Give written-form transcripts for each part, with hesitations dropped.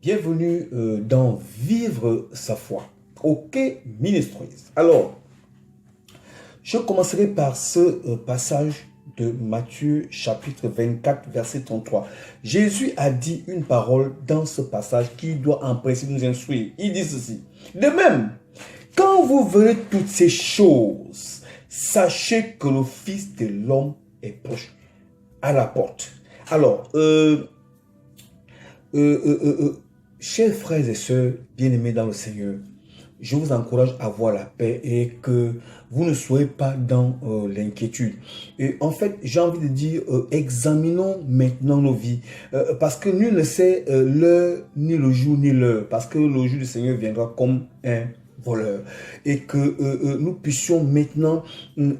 Bienvenue dans Vivre sa foi. OK Ministries. Alors, je commencerai par ce passage de Matthieu chapitre 24 verset 33. Jésus a dit une parole dans ce passage qui doit en principe nous instruire. Il dit ceci. De même, quand vous verrez toutes ces choses, sachez que le Fils de l'homme est proche à la porte. Alors, chers frères et sœurs bien-aimés dans le Seigneur, je vous encourage à avoir la paix et que vous ne soyez pas dans l'inquiétude. Et en fait, j'ai envie de dire, examinons maintenant nos vies. Parce que nul ne sait l'heure, ni le jour, ni l'heure. Parce que le jour du Seigneur viendra comme un voleur. Et que nous puissions maintenant,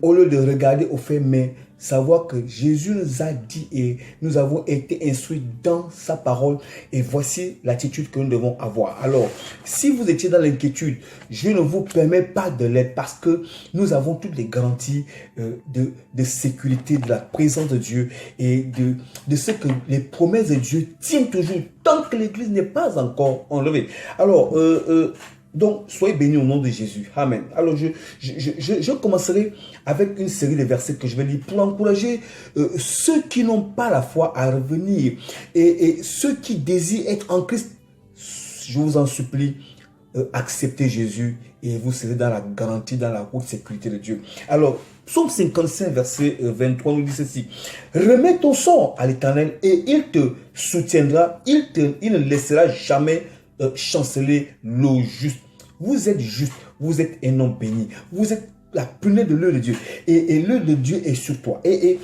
au lieu de regarder au fait, mais savoir que Jésus nous a dit et nous avons été instruits dans sa parole et voici l'attitude que nous devons avoir. Alors, si vous étiez dans l'inquiétude, je ne vous permets pas de l'être parce que nous avons toutes les garanties de sécurité, de la présence de Dieu et de ce que les promesses de Dieu tiennent toujours tant que l'Église n'est pas encore enlevée. Alors, donc, soyez bénis au nom de Jésus. Amen. Alors, je commencerai avec une série de versets que je vais lire pour encourager ceux qui n'ont pas la foi à revenir et ceux qui désirent être en Christ. Je vous en supplie, acceptez Jésus et vous serez dans la garantie, dans la haute sécurité de Dieu. Alors, Psaume 55, verset 23 nous dit ceci. Remets ton sort à l'Éternel et il te soutiendra, il ne laissera jamais chanceler le juste. Vous êtes juste, vous êtes un homme béni, vous êtes la prunelle de l'œil de Dieu et l'œil de Dieu est sur toi. Et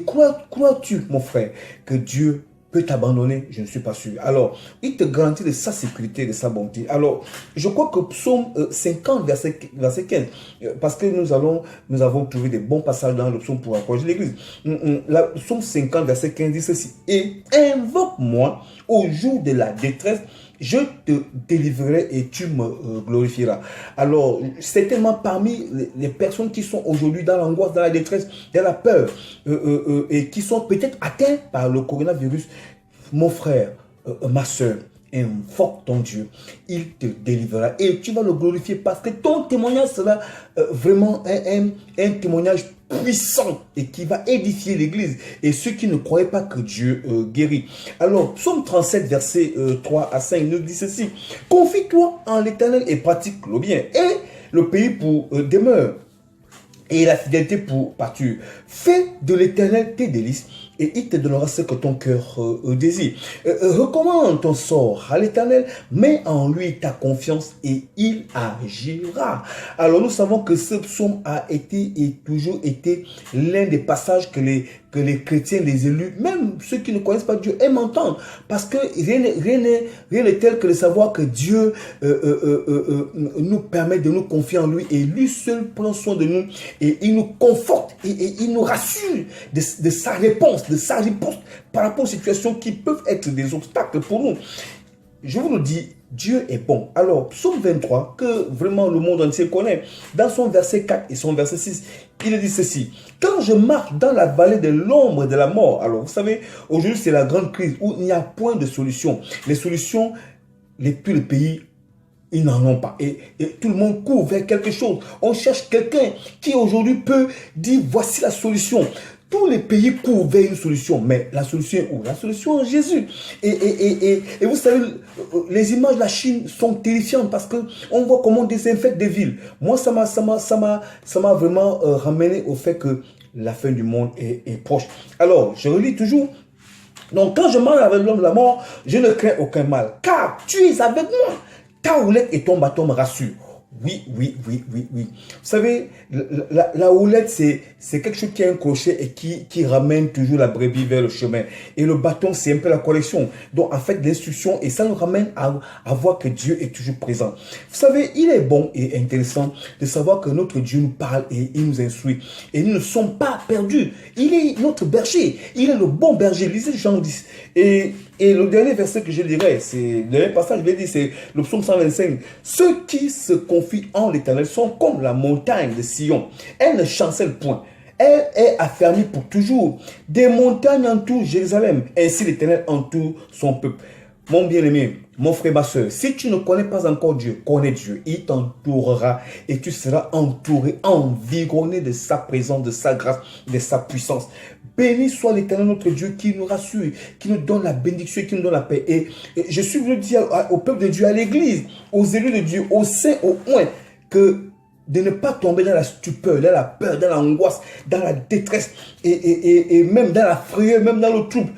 crois-tu, mon frère, que Dieu peut t'abandonner? Je ne suis pas sûr. Alors, il te garantit de sa sécurité, de sa bonté. Alors, je crois que Psaume 50, verset 15, parce que nous avons trouvé des bons passages dans le psaume pour encourager l'Église. Psaume 50, verset 15 dit ceci. Et invoque-moi au jour de la détresse, je te délivrerai et tu me glorifieras. Alors, certainement parmi les personnes qui sont aujourd'hui dans l'angoisse, dans la détresse, dans la peur, et qui sont peut-être atteints par le coronavirus, mon frère, ma soeur, invoque ton Dieu, il te délivrera et tu vas le glorifier parce que ton témoignage sera vraiment un témoignage puissant et qui va édifier l'église et ceux qui ne croyaient pas que Dieu guérit. Alors, Psaume 37, verset 3 à 5 nous dit ceci. Confie-toi en l'Éternel et pratique le bien et le pays pour demeure et la fidélité pour pâture. Fais de l'Éternel tes délices et il te donnera ce que ton cœur désire. Recommande ton sort à l'Éternel, mets en lui ta confiance et il agira. Alors nous savons que ce psaume a été et toujours été l'un des passages que les chrétiens, les élus, même ceux qui ne connaissent pas Dieu, aiment entendre. Parce que rien n'est tel que de savoir que Dieu nous permet de nous confier en lui et lui seul prend soin de nous et il nous conforte et il nous rassure de sa réponse, par rapport aux situations qui peuvent être des obstacles pour nous. Je vous le dis, Dieu est bon. Alors, Psaume 23, que vraiment le monde entier connaît, dans son verset 4 et son verset 6, il dit ceci. Quand je marche dans la vallée de l'ombre de la mort, alors vous savez, aujourd'hui c'est la grande crise où il n'y a point de solution. Les solutions, les pays, ils n'en ont pas. Et tout le monde court vers quelque chose. On cherche quelqu'un qui aujourd'hui peut dire voici la solution. Tous les pays courent vers une solution, mais la solution est où? La solution est Jésus. Et vous savez, les images de la Chine sont terrifiantes parce que on voit comment on désinfecte des villes. Moi, ça m'a vraiment ramené au fait que la fin du monde est proche. Alors, je relis toujours. Donc, quand je marche avec l'homme de la mort, je ne crains aucun mal, car tu es avec moi. Ta houlette et ton bâton me rassurent. Oui. Vous savez, la houlette, c'est quelque chose qui a un crochet et qui ramène toujours la brebis vers le chemin. Et le bâton, c'est un peu la correction. Donc, en fait, l'instruction, et ça nous ramène à voir que Dieu est toujours présent. Vous savez, il est bon et intéressant de savoir que notre Dieu nous parle et il nous instruit. Et nous ne sommes pas perdus. Il est notre berger. Il est le bon berger. Lisez Jean 10. Et le dernier verset que je dirais, c'est le dernier passage, je vais dire, c'est le psaume 125. Ceux qui se confient en l'Éternel sont comme la montagne de Sion. Elle ne chancelle point. Elle est affermie pour toujours. Des montagnes entourent Jérusalem. Ainsi l'Éternel entoure son peuple. Mon bien-aimé, mon frère, ma soeur, si tu ne connais pas encore Dieu, connais Dieu. Il t'entourera et tu seras entouré, environné de sa présence, de sa grâce, de sa puissance. Béni soit l'Éternel notre Dieu qui nous rassure, qui nous donne la bénédiction et qui nous donne la paix. Et je suis venu dire au peuple de Dieu, à l'église, aux élus de Dieu, aux saints, aux oints, que de ne pas tomber dans la stupeur, dans la peur, dans l'angoisse, dans la détresse et même dans la frayeur, même dans le trouble.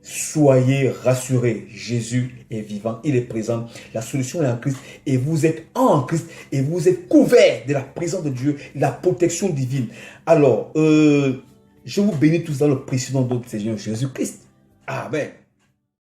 Soyez rassurés, Jésus est vivant, il est présent, la solution est en Christ et vous êtes en Christ et vous êtes couverts de la présence de Dieu, de la protection divine. Alors, je vous bénis tous dans le précieux nom de notre Seigneur Jésus-Christ. Amen.